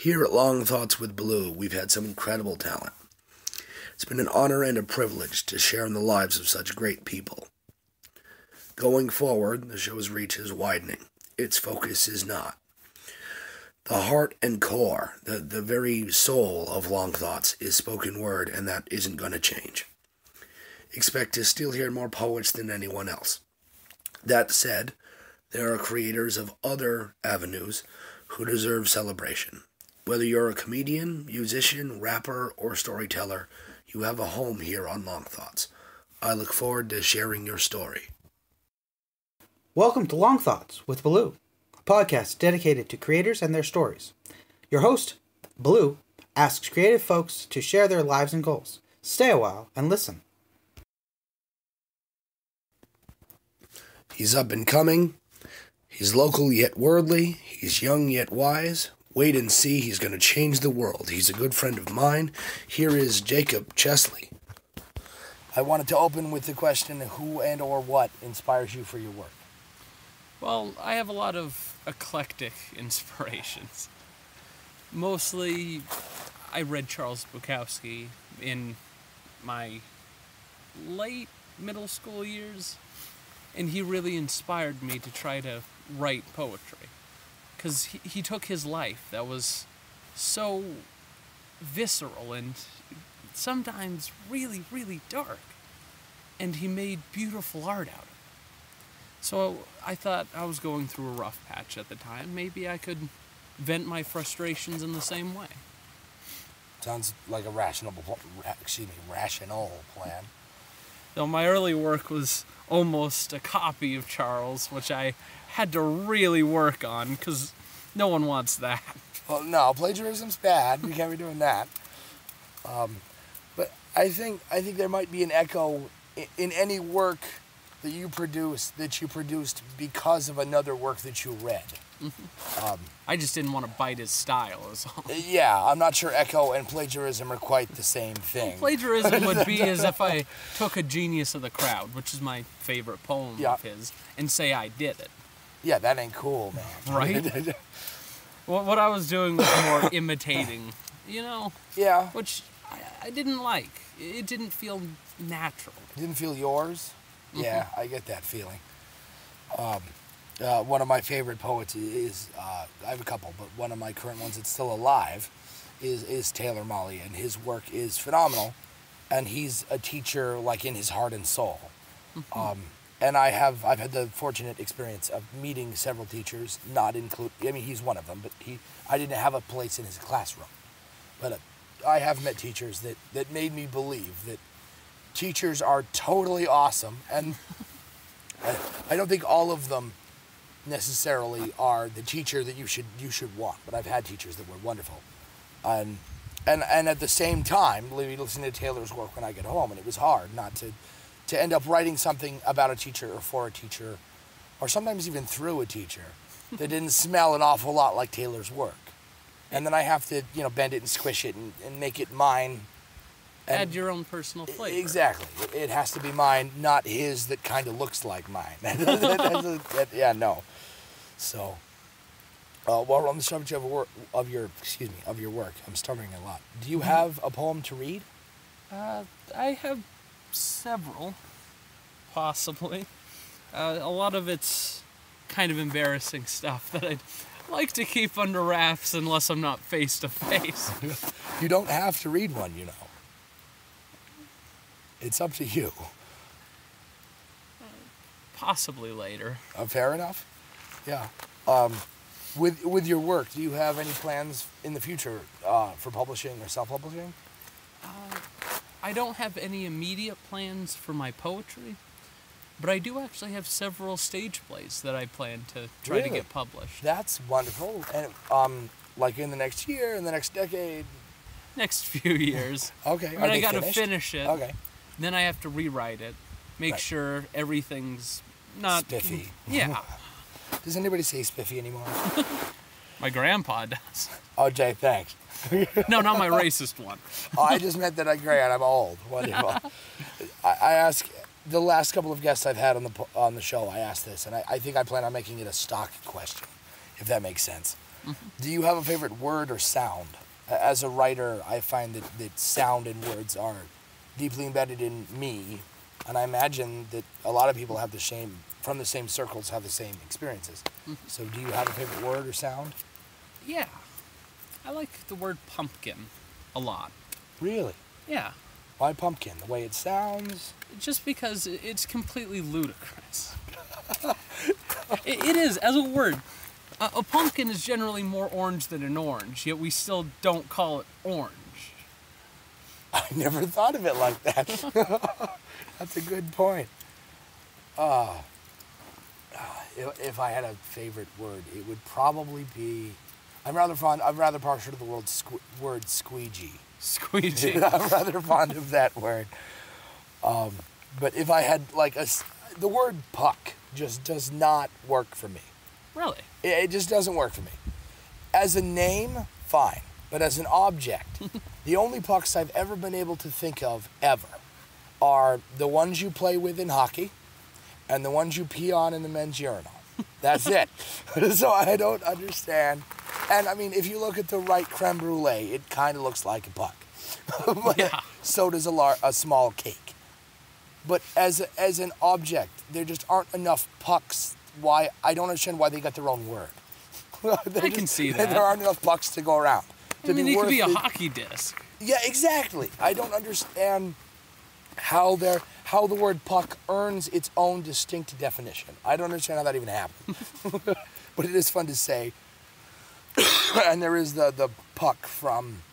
Here at Long Thoughts with Blue, we've had some incredible talent. It's been an honor and a privilege to share in the lives of such great people. Going forward, the show's reach is widening. Its focus is not. The heart and core, the very soul of Long Thoughts is spoken word, and that isn't going to change. Expect to still hear more poets than anyone else. That said, there are creators of other avenues who deserve celebration. Whether you're a comedian, musician, rapper, or storyteller, you have a home here on Long Thoughts. I look forward to sharing your story. Welcome to Long Thoughts with Blue, a podcast dedicated to creators and their stories. Your host, Blue, asks creative folks to share their lives and goals. Stay a while and listen. He's up and coming. He's local yet worldly. He's young yet wise. Wait and see, he's going to change the world. He's a good friend of mine. Here is Jacob Chesley. I wanted to open with the question, who and or what inspires you for your work? Well, I have a lot of eclectic inspirations. Mostly, I read Charles Bukowski in my late middle school years, and he really inspired me to try to write poetry. Because he took his life that was so visceral and sometimes really, really dark, and he made beautiful art out of it. So I thought I was going through a rough patch at the time. Maybe I could vent my frustrations in the same way. Sounds like a rational plan. Though my early work was almost a copy of Charles, which I had to really work on, because no one wants that. Well, no, plagiarism's bad. We can't be doing that. But I think there might be an echo in any work that you produced because of another work that you read. Mm-hmm. I just didn't want to bite his style, is all. Yeah, I'm not sure echo and plagiarism are quite the same thing. Plagiarism would be as if I took a Genius of the Crowd, which is my favorite poem of his, and say I did it. Yeah, that ain't cool, man. Right? Well, what I was doing was more imitating, Yeah. Which I didn't like. It didn't feel natural. Didn't feel yours? Mm-hmm. Yeah, I get that feeling. One of my favorite poets is, I have a couple, but one of my current ones that's still alive is Taylor Molly, and his work is phenomenal, and he's a teacher like in his heart and soul. Mm-hmm. And I've had the fortunate experience of meeting several teachers, he's one of them, but I didn't have a place in his classroom. But I have met teachers that made me believe that teachers are totally awesome, and I don't think all of them necessarily are the teacher that you should want, but I've had teachers that were wonderful. And at the same time, listening to Taylor's work when I get home, and it was hard not to end up writing something about a teacher or for a teacher, or sometimes even through a teacher, that didn't smell an awful lot like Taylor's work. And then I have to, bend it and squish it and make it mine. Add your own personal flavor. Exactly. It has to be mine, not his that kind of looks like mine. Yeah, no. So, while we're on the subject of your work, I'm stuttering a lot. Do you have a poem to read? I have several, possibly. A lot of it's kind of embarrassing stuff that I'd like to keep under wraps unless I'm not face to face. You don't have to read one, It's up to you. Possibly later. Fair enough. Yeah. With your work, do you have any plans in the future for publishing or self-publishing? I don't have any immediate plans for my poetry, but I do actually have several stage plays that I plan to try to get published. That's wonderful. And like in the next year, in the next decade? Next few years. Okay. I gotta finish it. Okay. Then I have to rewrite it, make sure everything's not spiffy. Yeah. Does anybody say spiffy anymore? My grandpa does. Oh, Jay, thanks. No, not my racist one. Oh, I just meant that I'm gray and I'm old. Wonderful. I ask the last couple of guests I've had on the show. I asked this, and I think I plan on making it a stock question, if that makes sense. Do you have a favorite word or sound? As a writer, I find that sound and words are deeply embedded in me, and I imagine that a lot of people have from the same circles, have the same experiences. So do you have a favorite word or sound? Yeah. I like the word pumpkin a lot. Really? Yeah. Why pumpkin? The way it sounds? Just because it's completely ludicrous. It is, as a word. A pumpkin is generally more orange than an orange, yet we still don't call it orange. I never thought of it like that. That's a good point. If I had a favorite word, it would probably be... I'm rather partial to the word squeegee. Squeegee. I'm rather fond of that word. But if I had, the word puck just does not work for me. Really? It just doesn't work for me. As a name, fine. But as an object, the only pucks I've ever been able to think of, ever, are the ones you play with in hockey and the ones you pee on in the men's urinal. That's it. So I don't understand. And, I mean, if you look at the right creme brulee, it kind of looks like a puck. But Yeah. so does a small cake. But as an object, there just aren't enough pucks. Why I don't understand why they got their own word. I can see that. There aren't enough pucks to go around. I mean, it could be a worth hockey disc. Yeah, exactly. I don't understand how the word puck earns its own distinct definition. I don't understand how that even happened. But it is fun to say. And there is the puck from,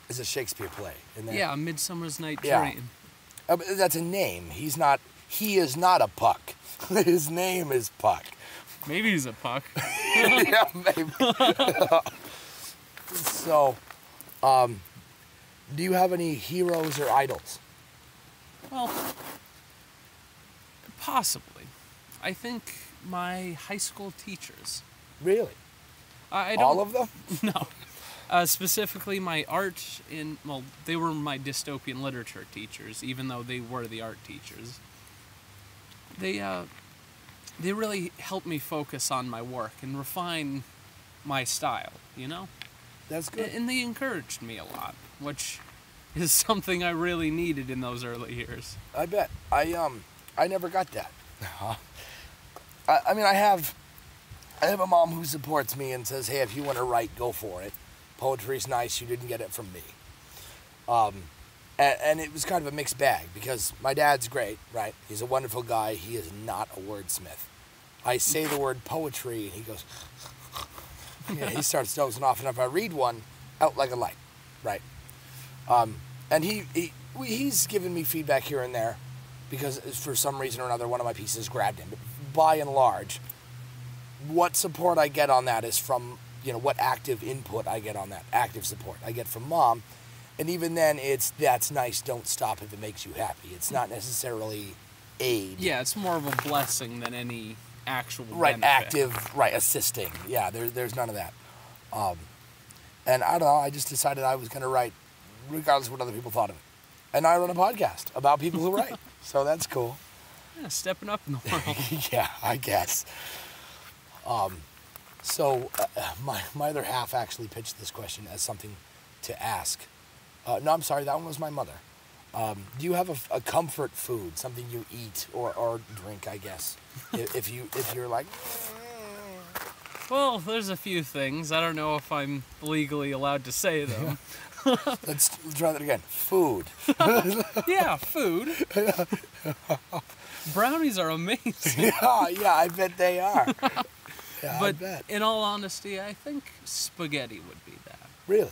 is a Shakespeare play in there. Yeah, A Midsummer's Night Yeah. Dream. But that's a name. He is not a puck. His name is Puck. Maybe he's a puck. Yeah, maybe. So, do you have any heroes or idols? Well, possibly. I think my high school teachers. Really? I don't, All of them? No. Specifically my art they were my dystopian literature teachers, even though they were the art teachers. They really helped me focus on my work and refine my style, you know? That's good. And they encouraged me a lot, which is something I really needed in those early years. I bet. I never got that. I mean, I have a mom who supports me and says, hey, if you want to write, go for it. Poetry's nice, you didn't get it from me. And it was kind of a mixed bag, because my dad's great, right? He's a wonderful guy. He is not a wordsmith. I say the word poetry, and he goes... Yeah, he starts dozing off, and if I read one, out like a light, right? And he's given me feedback here and there, because for some reason or another, one of my pieces grabbed him. But by and large, what support I get on that is from, what active input I get on that, active support I get from Mom. And even then, that's nice, don't stop if it makes you happy. It's not necessarily aid. Yeah, it's more of a blessing than any actual Right, benefit. active, right, assisting. Yeah, there's none of that. And I don't know, I just decided I was going to write regardless of what other people thought of it. And I run a podcast about people who write. So that's cool. Yeah, stepping up in the world. Yeah, I guess. So my other half actually pitched this question as something to ask. No, I'm sorry, that one was my mother. Do you have a comfort food, something you eat or drink, I guess, if you're like... Well, there's a few things. I don't know if I'm legally allowed to say them. Let's try that again. Food. Yeah, food. Brownies are amazing. Yeah, I bet they are. Yeah, But I bet. in all honesty, I think spaghetti would be that. Really?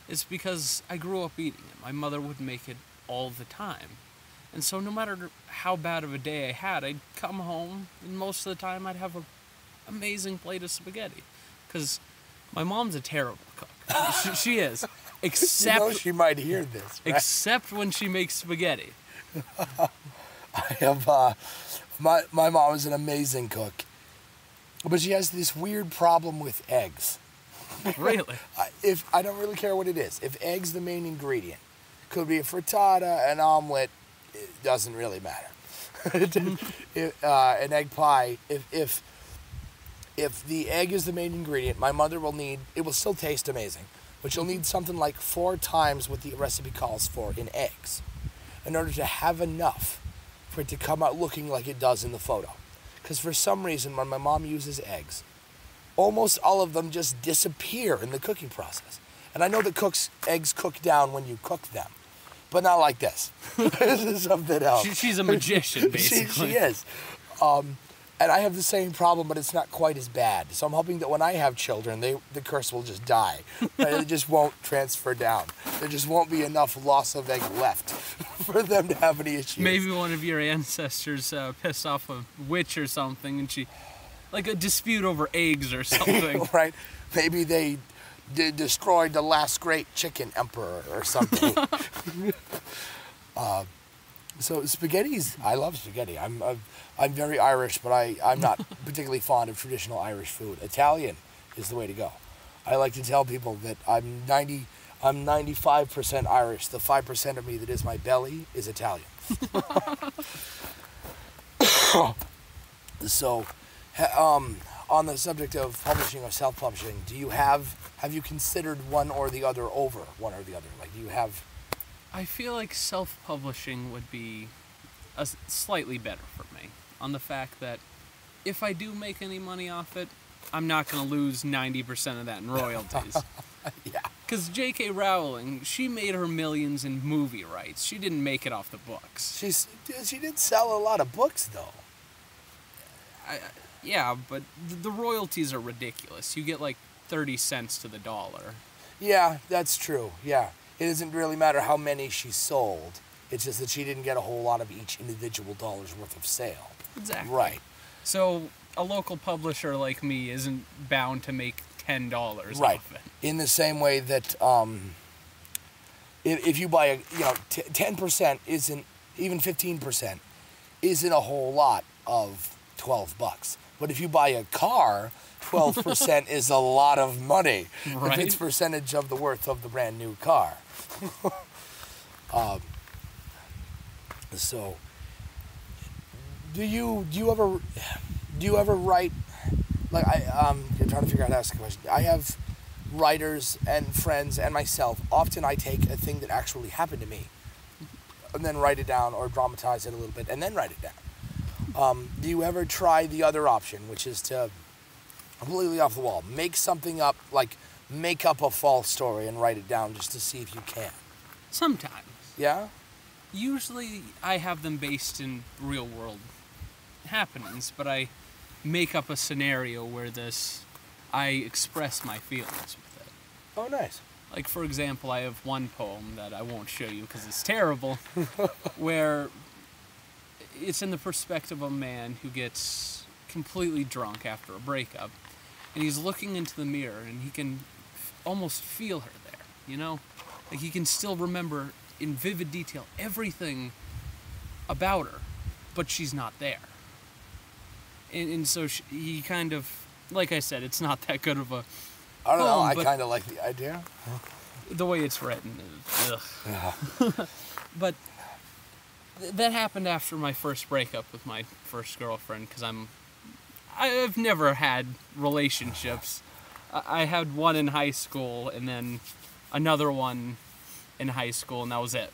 It's because I grew up eating it. My mother would make it all the time. And so no matter how bad of a day I had, I'd come home, and most of the time I'd have an amazing plate of spaghetti. Because my mom's a terrible cook. She is. Except, she might hear this, right? except when she makes spaghetti. I have, my mom is an amazing cook. But she has this weird problem with eggs. Really? If I don't really care what it is. If egg's the main ingredient, could be a frittata, an omelet, it doesn't really matter. An egg pie. If if the egg is the main ingredient, my mother will need, it will still taste amazing, but she'll need something like 4 times what the recipe calls for in eggs in order to have enough for it to come out looking like it does in the photo. Because for some reason, when my mom uses eggs, almost all of them just disappear in the cooking process. And I know that eggs cook down when you cook them, but not like this. This is something else. She's a magician, basically. She is. And I have the same problem, but it's not quite as bad. So I'm hoping that when I have children, the curse will just die. It just won't transfer down. There just won't be enough loss of egg left for them to have any issues. Maybe one of your ancestors pissed off a witch or something, and she, like a dispute over eggs or something. Right? Maybe they destroyed the last great chicken emperor or something. So spaghetti's, I love spaghetti. I'm very Irish, but I'm not particularly fond of traditional Irish food. Italian is the way to go. I like to tell people that I'm 95% Irish. The 5% of me that is my belly is Italian. So, on the subject of publishing or self-publishing, have you considered one or the other over one or the other? Like, do you have? I feel like self-publishing would be slightly better for me, on the fact that if I do make any money off it, I'm not going to lose 90% of that in royalties. Yeah. Because J.K. Rowling, she made her millions in movie rights. She didn't make it off the books. She did sell a lot of books, though. Yeah, but the royalties are ridiculous. You get like 30 cents to the dollar. Yeah, that's true. Yeah. It doesn't really matter how many she sold. It's just that she didn't get a whole lot of each individual dollar's worth of sale. Exactly. Right. So a local publisher like me isn't bound to make $10 right. off it. In the same way that if you buy 10% isn't, even 15% isn't a whole lot of $12. But if you buy a car, 12% is a lot of money. Right. If it's percentage of the worth of the brand new car. So, do you ever write? Like I'm trying to figure out how to ask the question. I have writers and friends and myself. Often I take a thing that actually happened to me, and then write it down or dramatize it a little bit, and then write it down. Do you ever try the other option, which is to completely off the wall, make something up, like make up a false story and write it down just to see if you can? Sometimes. Yeah? Usually I have them based in real world happenings, but I make up a scenario where I express my feelings with it. Oh, nice. Like, for example, I have one poem that I won't show you because it's terrible, where it's in the perspective of a man who gets completely drunk after a breakup, and he's looking into the mirror, and he can almost feel her there, you know? Like, he can still remember in vivid detail everything about her, but she's not there. And so he kind of, like I said, it's not that good of a I don't know, poem, I kind of like the idea. The way it's written is, ugh. But that happened after my first breakup with my first girlfriend, because I've never had relationships. I had one in high school, and then another one in high school, and that was it.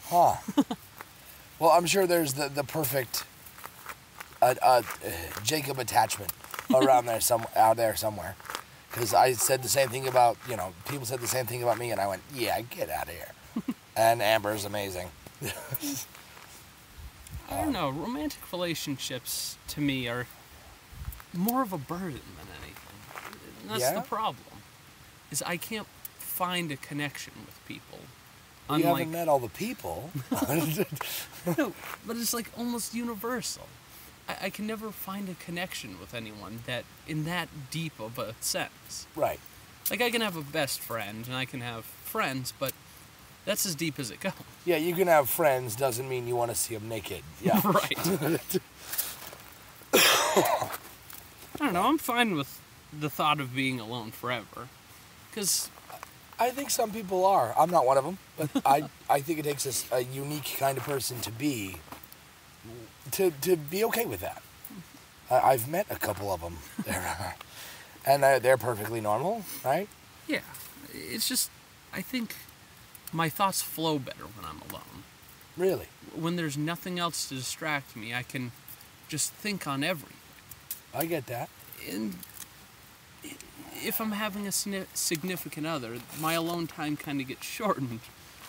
Huh. Well, I'm sure there's the perfect Jacob attachment around there, out there somewhere. Because I said the same thing about, people said the same thing about me, and I went, yeah, get out of here. And Amber's amazing. I don't know. Romantic relationships, to me, are more of a burden than anything. And that's the problem. Is I can't find a connection with people. You haven't met all the people. No, but it's like almost universal. I can never find a connection with anyone that in that deep of a sense. Right. Like, I can have a best friend, and I can have friends, but that's as deep as it goes. Yeah, you can have friends, doesn't mean you want to see them naked. Yeah. Right. I don't know, I'm fine with the thought of being alone forever. Because I think some people are. I'm not one of them, but I think it takes a unique kind of person to be okay with that. I've met a couple of them. They're perfectly normal, right? Yeah. It's just, I think my thoughts flow better when I'm alone. Really? When there's nothing else to distract me, I can just think on everything. I get that. And if I'm having a significant other, my alone time kind of gets shortened,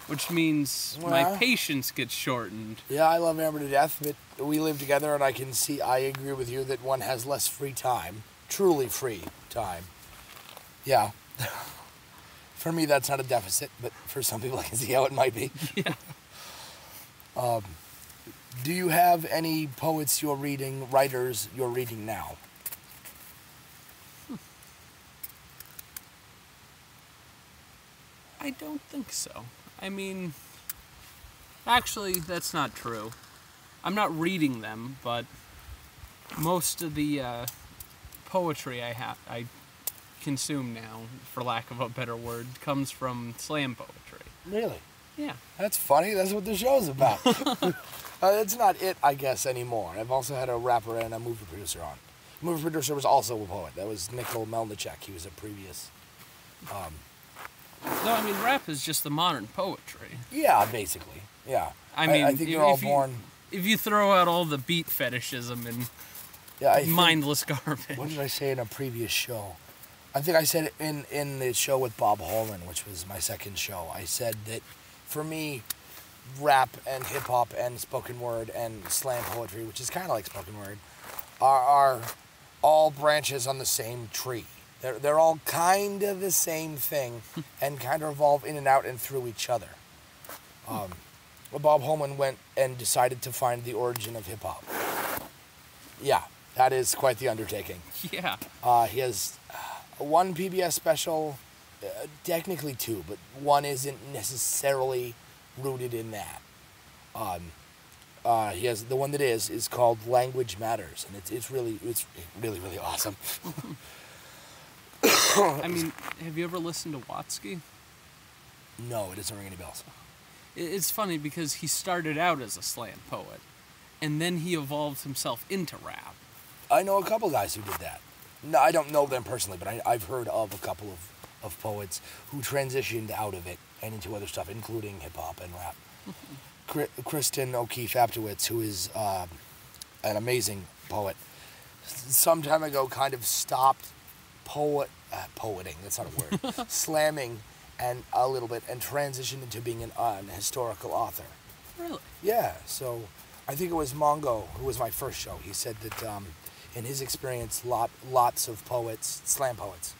which means my patience gets shortened. Yeah, I love Amber to death, but we live together, and I agree with you that one has less free time, truly free time. Yeah. For me, that's not a deficit, but for some people, I can see how it might be. Yeah. Do you have any poets you're reading, writers you're reading now? I don't think so. I mean, actually, that's not true. I'm not reading them, but most of the poetry I consume now, for lack of a better word, comes from slam poetry. Really? Yeah. That's funny. That's what the show's about. It's not it, I guess, anymore. I've also had a rapper and a movie producer on. The movie producer was also a poet. That was Nicole Melnichek. He was a previous... No, I mean, rap is just the modern poetry. Yeah, basically. Yeah. I mean, I think they're all born... If you throw out all the beat fetishism and mindless garbage. What did I say in a previous show? I think I said it in the show with Bob Holman, which was my second show. I said that for me, rap and hip-hop and spoken word and slam poetry, which is kind of like spoken word, are all branches on the same tree. They're all kind of the same thing and kind of evolve in and out and through each other. Bob Holman went and decided to find the origin of hip-hop. Yeah, that is quite the undertaking. Yeah. He has one PBS special, technically two, but one isn't necessarily rooted in that. He has the one that is called Language Matters, and it's really awesome. I mean, have you ever listened to Watsky? No, it doesn't ring any bells. It's funny because he started out as a slam poet, and then he evolved himself into rap. I know a couple guys who did that. No, I don't know them personally, but I've heard of a couple of poets who transitioned out of it and into other stuff, including hip-hop and rap. Kristen O'Keefe Aptowitz, who is an amazing poet, some time ago kind of stopped poeting, that's not a word, slamming and a little bit, and transitioned into being an historical author. Really? Yeah, so I think it was Mongo, who was my first show. He said that in his experience, lots of poets, slam poets,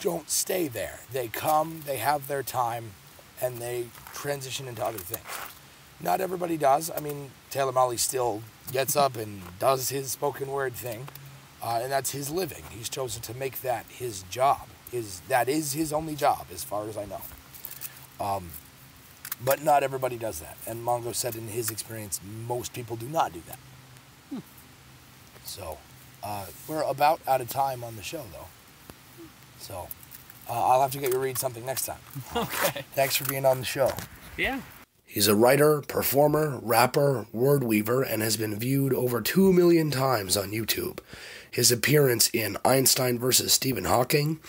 don't stay there. They come, they have their time, and they transition into other things. Not everybody does. I mean, Taylor Mali still gets up and does his spoken word thing, and that's his living. He's chosen to make that his job. That is his only job, as far as I know. But not everybody does that. And Mongo said in his experience, most people do not do that. So, we're about out of time on the show, though. So, I'll have to get you to read something next time. Okay. Thanks for being on the show. Yeah. He's a writer, performer, rapper, word weaver, and has been viewed over 2 million times on YouTube. His appearance in Einstein vs. Stephen Hawking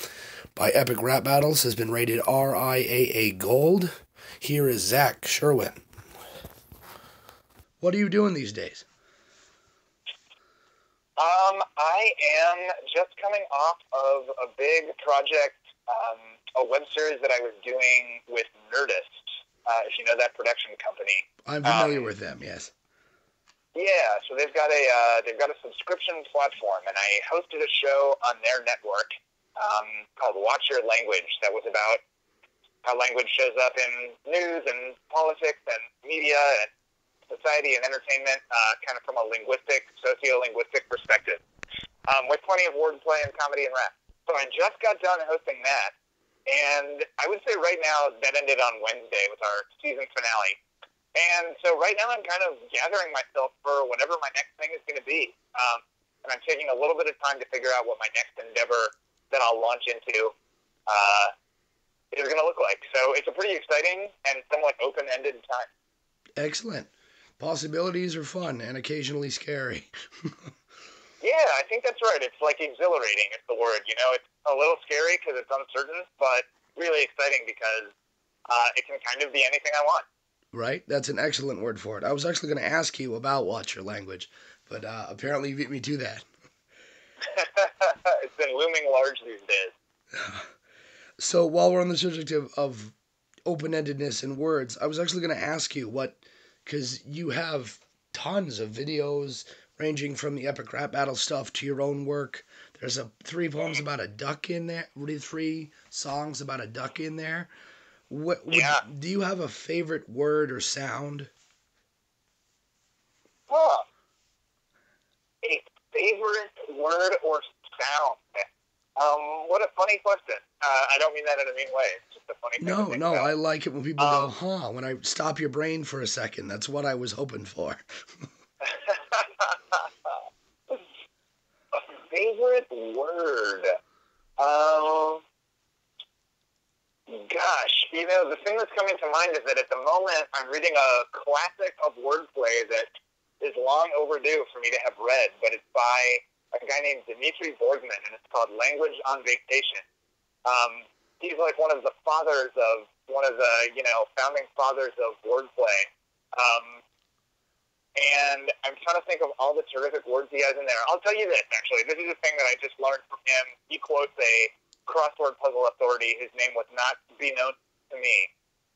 by Epic Rap Battles has been rated RIAA Gold. Here is Zack Sherwin. What are you doing these days? I am just coming off of a big project, a web series that I was doing with Nerdist, if you know that production company. I'm familiar with them, yes. Yeah, so they've got a subscription platform, and I hosted a show on their network called Watch Your Language that was about how language shows up in news and politics and media and society and entertainment, kind of from a socio-linguistic perspective, with plenty of wordplay and comedy and rap. So I just got done hosting that, and I would say right now that ended on Wednesday with our season finale. And so right now I'm kind of gathering myself for whatever my next thing is going to be. And I'm taking a little bit of time to figure out what my next endeavor that I'll launch into is going to look like. So it's a pretty exciting and somewhat open-ended time. Excellent. Possibilities are fun and occasionally scary. Yeah, I think that's right. It's like exhilarating is the word. You know, it's a little scary because it's uncertain, but really exciting because it can kind of be anything I want. Right? That's an excellent word for it. I was actually going to ask you about Watch Your Language, but apparently you beat me to that. It's been looming large these days. So while we're on the subject of open-endedness in words, I was actually going to ask you because you have tons of videos ranging from the epic rap battle stuff to your own work. There's 3 poems about a duck in there, 3 songs about a duck in there. Yeah. Do you have a favorite word or sound? Huh. A favorite word or sound? What a funny question. I don't mean that in a mean way. It's just a funny thing to think No, about. I like it when people go, huh, when I stop your brain for a second. That's what I was hoping for. A favorite word? Gosh, you know, the thing that's coming to mind is that at the moment I'm reading a classic of wordplay that is long overdue for me to have read, but it's by a guy named Dmitri Borgman, and it's called Language on Vacation. He's like one of the fathers of, one of the, you know, founding fathers of wordplay. And I'm trying to think of all the terrific words he has in there. I'll tell you this, actually. This is a thing that I just learned from him. He quotes a crossword puzzle authority whose name would not be known to me.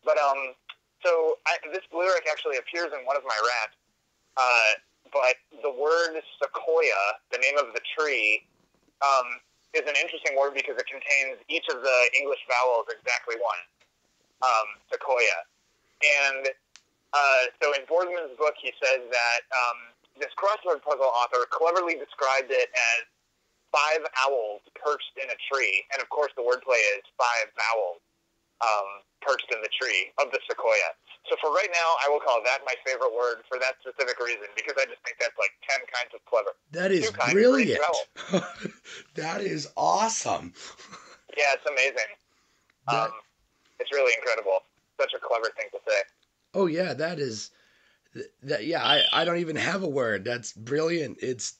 But this lyric actually appears in one of my raps. But the word sequoia, the name of the tree, is an interesting word because it contains each of the English vowels exactly one. Sequoia. And so in Boardman's book, he says that this crossword puzzle author cleverly described it as 5 owls perched in a tree. And of course, the wordplay is 5 vowels perched in the tree of the sequoia. So for right now, I will call that my favorite word for that specific reason, because I just think that's like 10 kinds of clever. That is brilliant. That is awesome. Yeah, it's amazing. It's really incredible. Such a clever thing to say. Oh yeah, that is. Yeah, I don't even have a word. That's brilliant. It's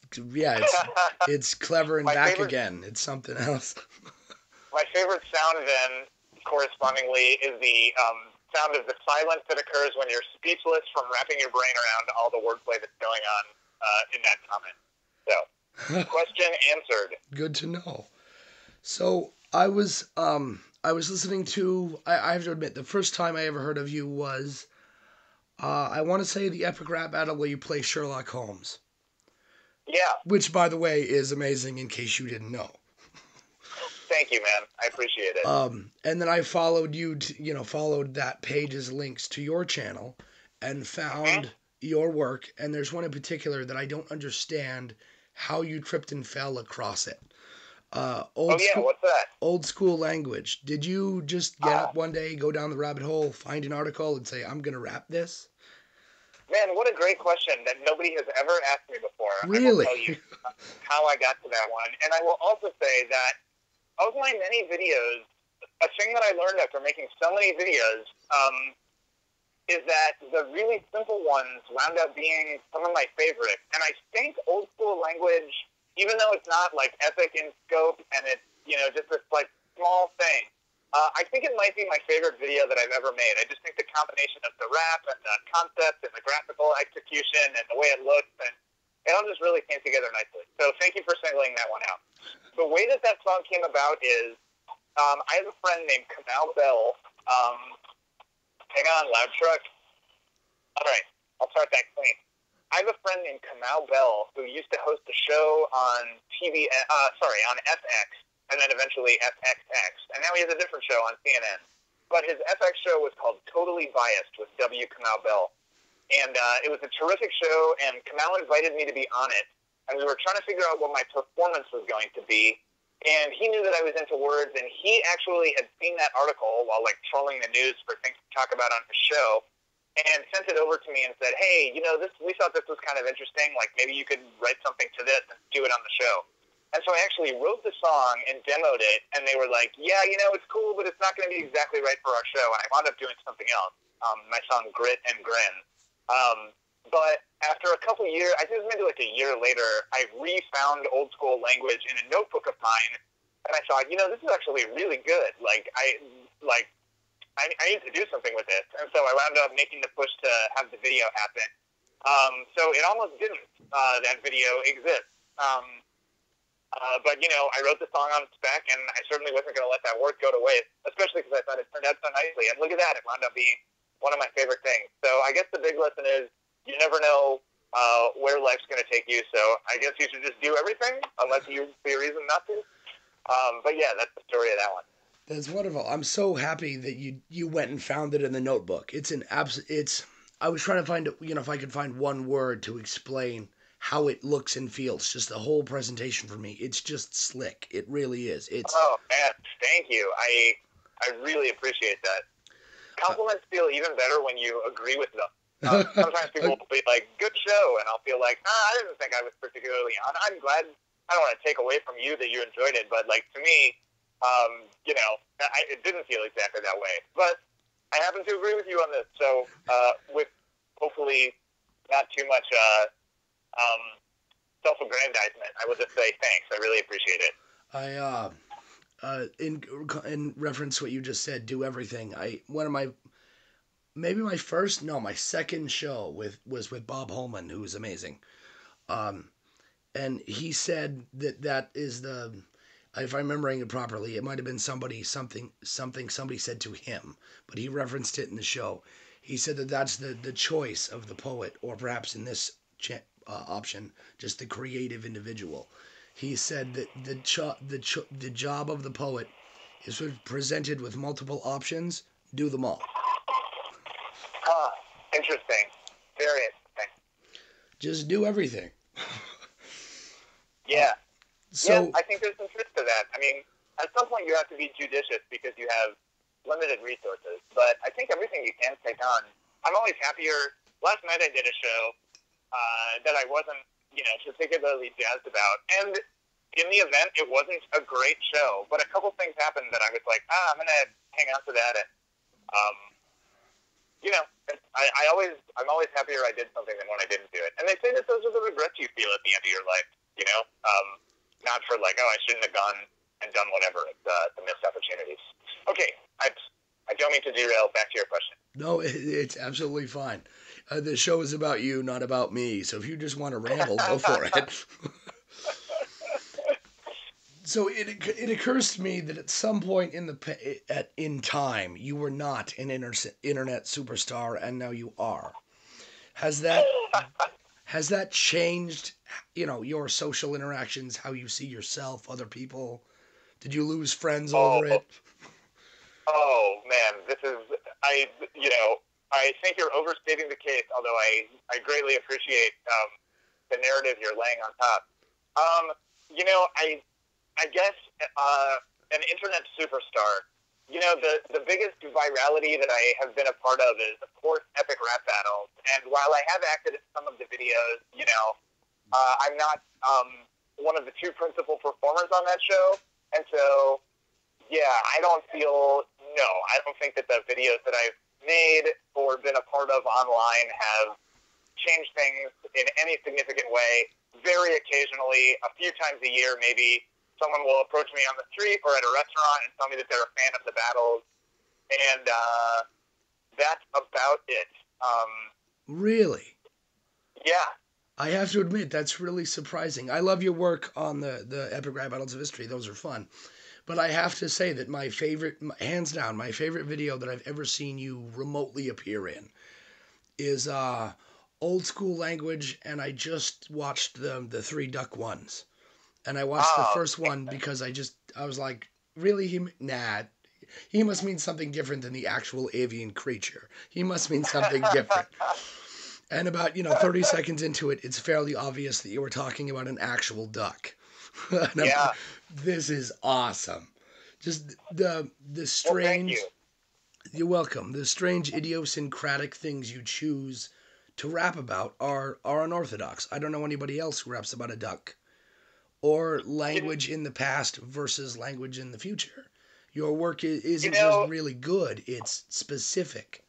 clever and back again. It's something else. My favorite sound then, correspondingly, is the sound of the silence that occurs when you're speechless from wrapping your brain around all the wordplay that's going on in that comment. So, question answered. Good to know. So I was listening to. I have to admit, the first time I ever heard of you was. I want to say the epic rap battle where you play Sherlock Holmes. Yeah. Which, by the way, is amazing in case you didn't know. Thank you, man. I appreciate it. And then I followed you, followed that page's links to your channel and found your work. And there's one in particular that I don't understand how you tripped and fell across it. what's that? Old school language. Did you just get up one day, go down the rabbit hole, find an article, and say, I'm going to rap this? Man, what a great question that nobody has ever asked me before. Really? I will tell you how I got to that one. And I will also say that of my many videos, a thing that I learned after making so many videos is that the really simple ones wound up being some of my favorites. And I think old school language, even though it's not like epic in scope and it's, you know, just this like small thing, I think it might be my favorite video that I've ever made. I just think the combination of the rap and the concept and the graphical execution and the way it looks, and it all just really came together nicely. So thank you for singling that one out. The way that song came about is I have a friend named Kamal Bell. Hang on, loud truck. All right, I'll start that clean. I have a friend named Kamal Bell who used to host a show on on FX, and then eventually FXX, and now he has a different show on CNN. But his FX show was called Totally Biased with W. Kamal Bell. And it was a terrific show, and Kamal invited me to be on it, and we were trying to figure out what my performance was going to be. And he knew that I was into words, and he actually had seen that article while, like, trolling the news for things to talk about on his show, and sent it over to me and said, hey, you know, we thought this was kind of interesting. Like, maybe you could write something to this and do it on the show. And so I actually wrote the song and demoed it, and they were like, yeah, you know, it's cool, but it's not going to be exactly right for our show. And I wound up doing something else, my song Grit and Grin. But after a couple years, I think it was maybe like a year later, I refound old school language in a notebook of mine, and I thought, this is actually really good. I need to do something with this. And so I wound up making the push to have the video happen. So it almost didn't, that video exist. But, I wrote the song on spec, and I certainly wasn't going to let that work go to waste, especially because I thought it turned out so nicely. And look at that, it wound up being one of my favorite things. So I guess the big lesson is you never know where life's going to take you, so I guess you should just do everything, unless you see a reason not to. But yeah, that's the story of that one. That's wonderful. I'm so happy that you went and found it in the notebook. I was trying to find, if I could find one word to explain how it looks and feels. Just the whole presentation for me. It's just slick. It really is. Oh, man, thank you. I really appreciate that. Compliments feel even better when you agree with them. Sometimes people will be like, good show, and I'll feel like, I didn't think I was particularly on. I'm glad. I don't want to take away from you that you enjoyed it, but to me, it didn't feel exactly that way. But I happen to agree with you on this. So with hopefully not too much self-aggrandizement, I will just say thanks. I really appreciate it. In reference to what you just said, do everything. My second show was with Bob Holman, who was amazing. And he said that is if I'm remembering it properly, it might have been somebody said to him, but he referenced it in the show. He said that's the choice of the poet, or perhaps in this option, just the creative individual. He said that the job of the poet is sort of presented with multiple options, do them all. Interesting. Very interesting. Just do everything. Yeah. So, yeah, I think there's some truth to that. I mean, at some point you have to be judicious because you have limited resources. But I think everything you can take on. I'm always happier. Last night I did a show that I wasn't, particularly jazzed about. And in the event, it wasn't a great show. But a couple things happened that I was like, I'm going to hang on to that. And, I'm always happier I did something than when I didn't do it. And they say that those are the regrets you feel at the end of your life, not for I shouldn't have gone and done whatever. It's the missed opportunities. Okay, I don't mean to derail. Back to your question. No, it's absolutely fine. The show is about you, not about me. So if you just want to ramble, go for it. So it occurs to me that at some point in time you were not an internet superstar, and now you are. Has that changed? Your social interactions, how you see yourself, other people. Did you lose friends over it? Oh man, I think you're overstating the case. Although I greatly appreciate the narrative you're laying on top. I guess an internet superstar. The biggest virality that I have been a part of is, of course, epic rap battles. And while I have acted in some of the videos, I'm not one of the two principal performers on that show. And so, I don't think that the videos that I've made or been a part of online have changed things in any significant way. Very occasionally, a few times a year, maybe, someone will approach me on the street or at a restaurant and tell me that they're a fan of the battles. And that's about it. Really? Yeah. I have to admit, that's really surprising. I love your work on the Epic Rap Battles of History. Those are fun. But I have to say that hands down, my favorite video that I've ever seen you remotely appear in is Old School Language, and I just watched the Three Duck ones. And I watched the first one because I was like, really? He must mean something different than the actual avian creature. He must mean something different. And about, 30 seconds into it, it's fairly obvious that you were talking about an actual duck. Yeah. This is awesome. Just the strange... Well, thank you. You're welcome. The strange idiosyncratic things you choose to rap about are unorthodox. I don't know anybody else who raps about a duck. Or language in the past versus language in the future. Your work isn't just really good, it's specific.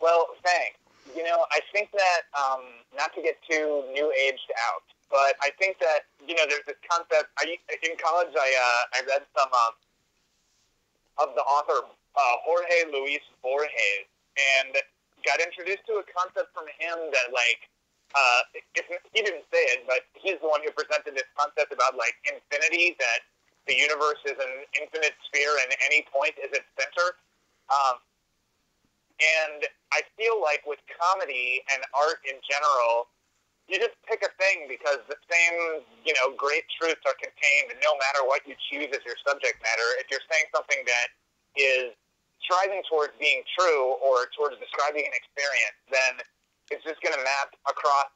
Well, thanks. I think that, not to get too new aged out, but I think that, there's this concept. In college, I read some of the author Jorge Luis Borges, and got introduced to a concept from him that, he didn't say it, but he's the one who presented this concept about, infinity, that the universe is an infinite sphere and any point is its center. And I feel like with comedy and art in general, you just pick a thing because the same, great truths are contained no matter what you choose as your subject matter. If you're saying something that is striving towards being true or towards describing an experience, then it's just going to map across,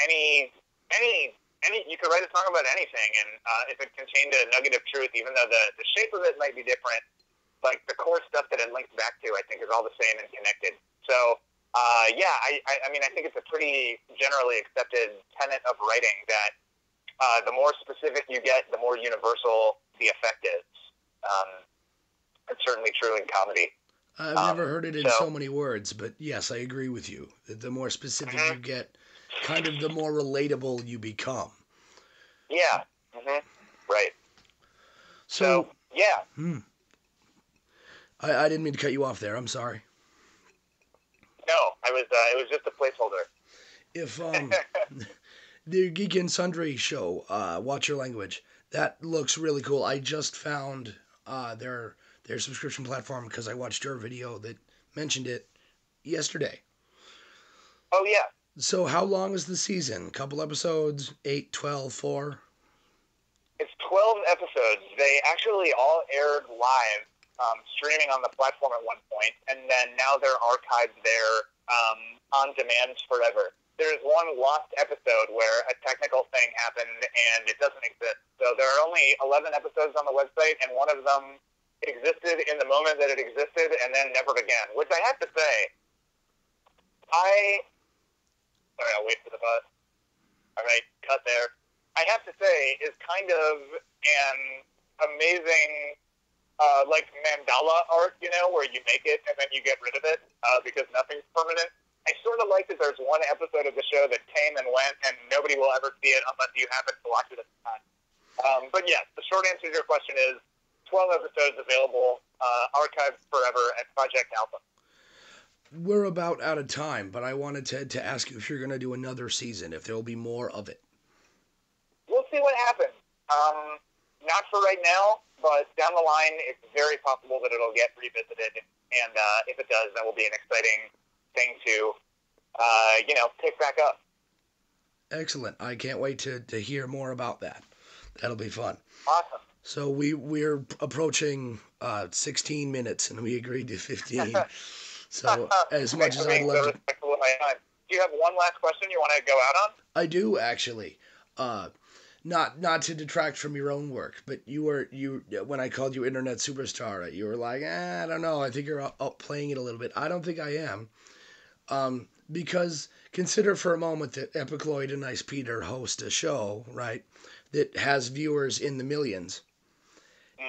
any, you could write a song about anything, and if it contained a nugget of truth, even though the shape of it might be different, like the core stuff that it links back to, I think is all the same and connected. So, I think it's a pretty generally accepted tenet of writing that the more specific you get, the more universal the effect is. It's certainly true in comedy. I've never heard it in so many words, but yes, I agree with you. That the more specific you get, kind of the more relatable you become. Yeah. Right. So yeah. I didn't mean to cut you off there. I'm sorry. No, it was just a placeholder. If the Geek and Sundry show, Watch Your Language, that looks really cool. I just found their subscription platform because I watched your video that mentioned it yesterday. Oh, yeah. So how long is the season? Couple episodes? 8, 12, 4? It's 12 episodes. They actually all aired live, streaming on the platform at one point, and then now they're archived there on demand forever. There's one lost episode where a technical thing happened and it doesn't exist. So there are only 11 episodes on the website, and one of them existed in the moment that it existed and then never began, which I have to say, sorry, I'll wait for the bus. All right, cut there. I have to say is kind of an amazing, mandala art, where you make it and then you get rid of it because nothing's permanent. I sort of like that there's one episode of the show that came and went and nobody will ever see it unless you happen to watch it at the time. But yes, the short answer to your question is 12 episodes available, archived forever at Project Alpha. We're about out of time, but I wanted to ask you if you're going to do another season, if there will be more of it. We'll see what happens. Not for right now, but down the line, it's very possible that it'll get revisited. And if it does, that will be an exciting thing to, pick back up. Excellent. I can't wait to hear more about that. That'll be fun. Awesome. So we're approaching 16 minutes, and we agreed to 15. So as much as I'd love to... Do you have one last question you want to go out on? I do, actually. Not to detract from your own work, but you when I called you internet superstar, you were like, I don't know, I think you're upplaying it a little bit. I don't think I am. Because consider for a moment that Epic Lloyd and Ice Peter host a show, right, that has viewers in the millions.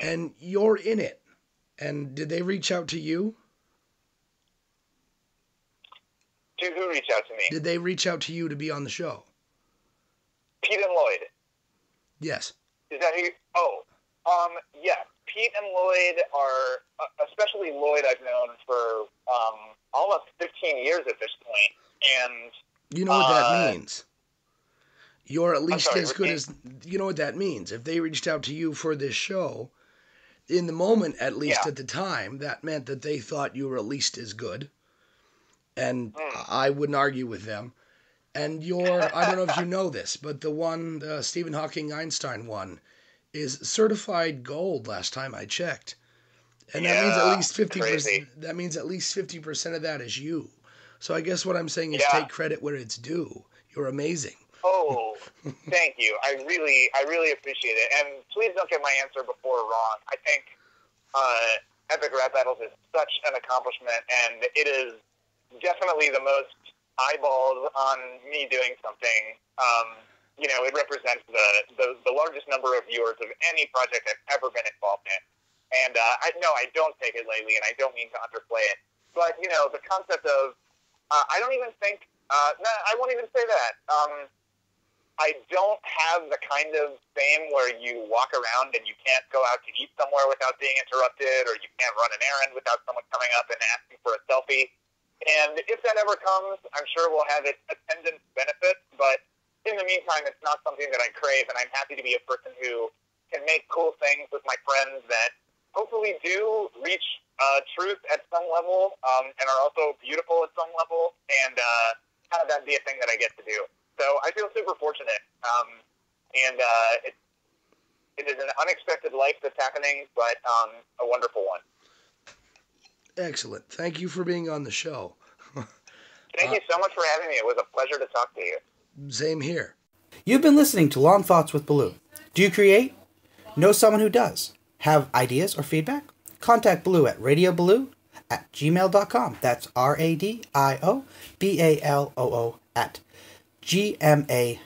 And you're in it. And did they reach out to you? Did who reach out to me? Did they reach out to you to be on the show? Pete and Lloyd. Yes. Is that who you... Oh, yes. Pete and Lloyd are, especially Lloyd I've known for almost 15 years at this point. And you know what that means? You're at least sorry, as good as... You know what that means? If they reached out to you for this show, in the moment, at least at the time, that meant that they thought you were at least as good. And I wouldn't argue with them. And I don't know if you know this, but the Stephen Hawking Einstein one is certified gold last time I checked. And that means at least 50%. Crazy. That means at least 50% of that is you. So I guess what I'm saying is take credit where it's due. You're amazing. Oh, thank you. I really appreciate it. And please don't get my answer before wrong. I think Epic Rap Battles is such an accomplishment, and it is definitely the most eyeballs on me doing something. It represents the largest number of viewers of any project I've ever been involved in. And I don't take it lightly, and I don't mean to underplay it. But, the concept of, I don't even think, no, I won't even say that. I don't have the kind of fame where you walk around and you can't go out to eat somewhere without being interrupted, or you can't run an errand without someone coming up and asking for a selfie. And if that ever comes, I'm sure we'll have its attendant benefits, but in the meantime, it's not something that I crave, and I'm happy to be a person who can make cool things with my friends that hopefully do reach truth at some level, and are also beautiful at some level, and have that be a thing that I get to do. So I feel super fortunate, and it is an unexpected life that's happening, but a wonderful one. Excellent. Thank you for being on the show. Thank you so much for having me. It was a pleasure to talk to you. Same here. You've been listening to Long Thoughts with Baloo. Do you create? Know someone who does? Have ideas or feedback? Contact Baloo at radiobaloo@gmail.com. That's RADIOBALOO at gmail.com.